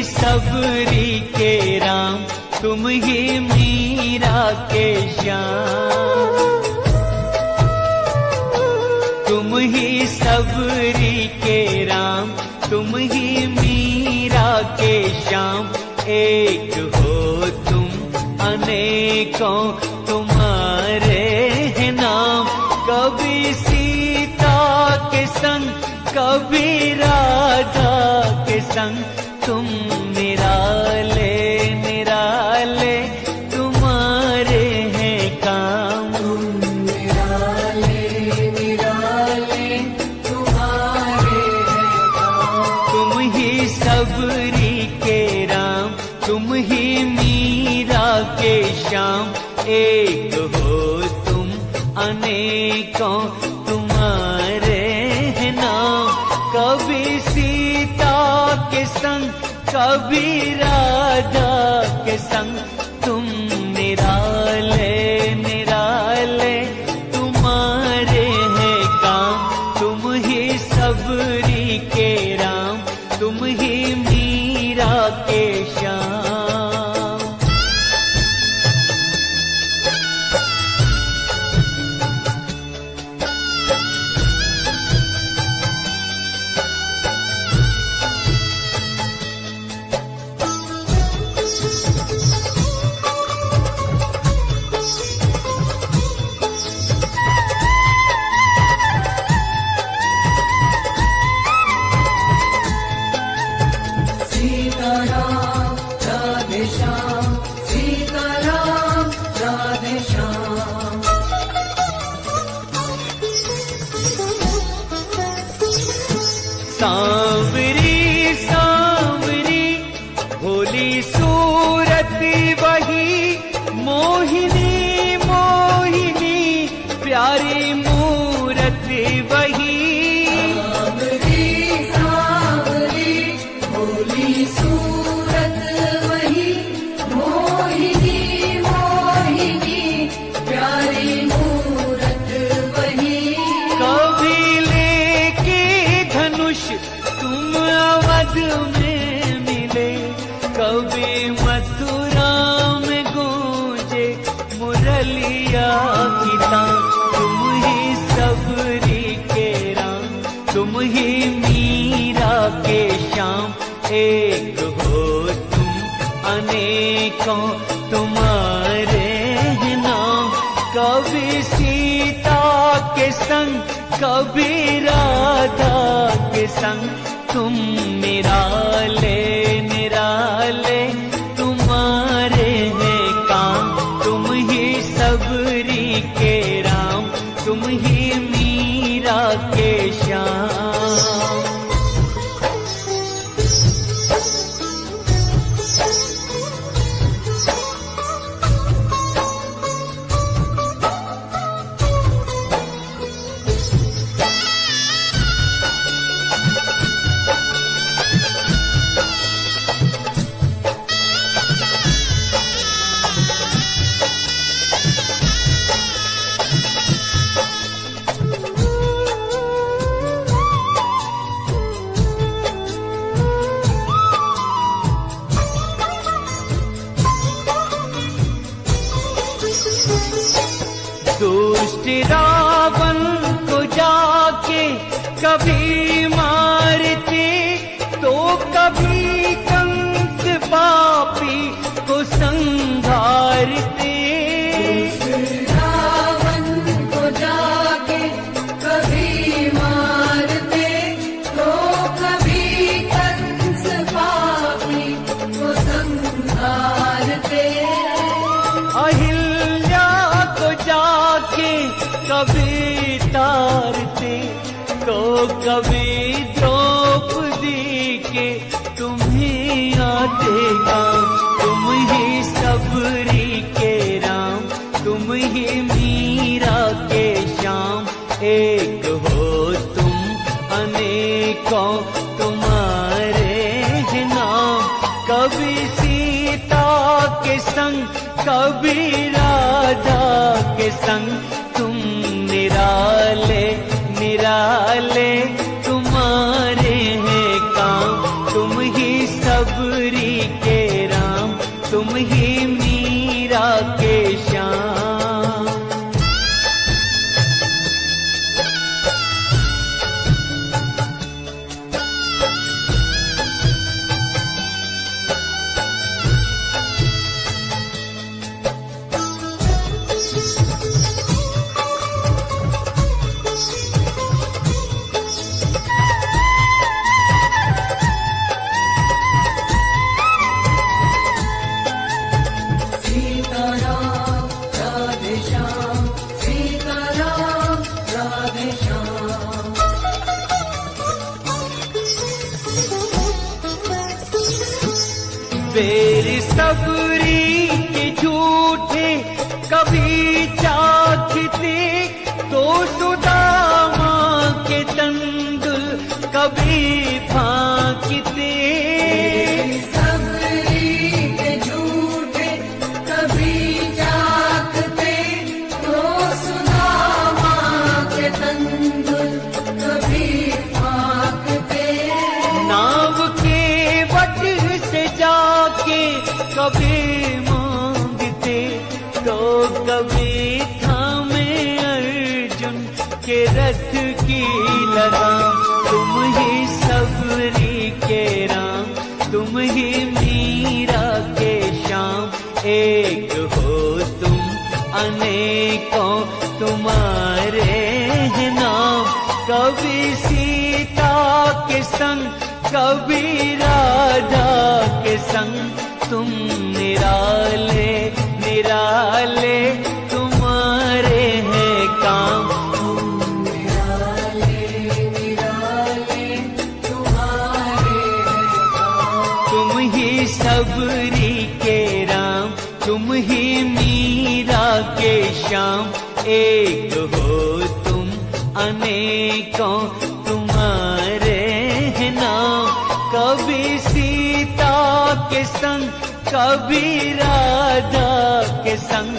सबरी के राम, तुम ही मीरा के श्याम। तुम ही सबरी के राम, तुम ही मीरा के श्याम। एक हो तुम अनेकों तुम्हारे हैं नाम। कभी सीता के संग, कभी राधा के संग, तुम निराले निराले तुम्हारे हैं काम। निराले निराले तुम्हारे हैं काम। तुम ही सबरी के राम, तुम ही मीरा के श्याम। एक हो तुम अनेकों तुम्हारे हैं नाम। कभी सीता के संग, कभी राधा के संग, तुम निराले निराले तुम्हारे हैं काम। तुम ही सबरी के राम, तुम ही मीरा के श्याम। सीताराम राधे श्याम, सीताराम राधे श्याम। सांवरी सांवरी भोली सूरत वही, मोहिनी मोहिनी प्यारी मूरत वही। सांवरी सांवरी भोली सूरत वही, मोहिनी मोहिनी प्यारी मूरत वही। कभी लेके धनुष तुम अवध में मिले, कभी मथुरा में गूंजे मुरलिया की तान। तुम ही सबरी के राम, तुम ही मीरा के श्याम। एक हो तुम अनेकों तुम्हारे हैं नाम। कभी सीता के संग, कभी राधा के संग, तुम निराले निराले तुम्हारे हैं काम। तुम ही सबरी के राम, तुम ही मीरा के श्याम। दुष्ट रावण को जाके कभी मारते, तो कभी कंस पापी को संहारते। रावण को जाके कभी मारते, तो कभी कंस पापी को संहारते। अहिल्या को जाके कभी तारते, तो कभी द्रौपदी के तुम्हें आते काम। तुम ही सबरी के राम, तुम ही मीरा के श्याम। एक हो तुम अनेकों तुम्हारे हैं नाम। कभी सीता के संग, कभी राधा के संग, तुम निराले निराले तुम्हारे हैं काम। तुम ही सब सबरी के राम, तुम ही मीरा के श्याम। सीताराम राधे श्याम, सीताराम राधे श्याम। बेर सबरी के झूठे कभी चाखते, तो सुदामा के तंदुल कभी फांकते। सबरी के झूठे कभी चाखते, तो सुदामा के तंदुल कभी फांकते। नाव के वट से जाके कभी मांगते, तो कभी थामे अर्जुन के रथ की लगाम। तुम ही सबरी के राम, तुम ही मीरा के श्याम। एक हो तुम अनेकों तुम्हारे हैं नाम। कभी सीता के संग, कभी राधा के संग, तुम निराले निराले तुम्हारे हैं काम। निराले निराले तुम्हारे हैं काम। तुम ही सबरी के राम, तुम ही मीरा के श्याम। एक हो तुम अनेकों तुम्हारे हैं नाम। कभी सीता के संग, कभी राधा के संग,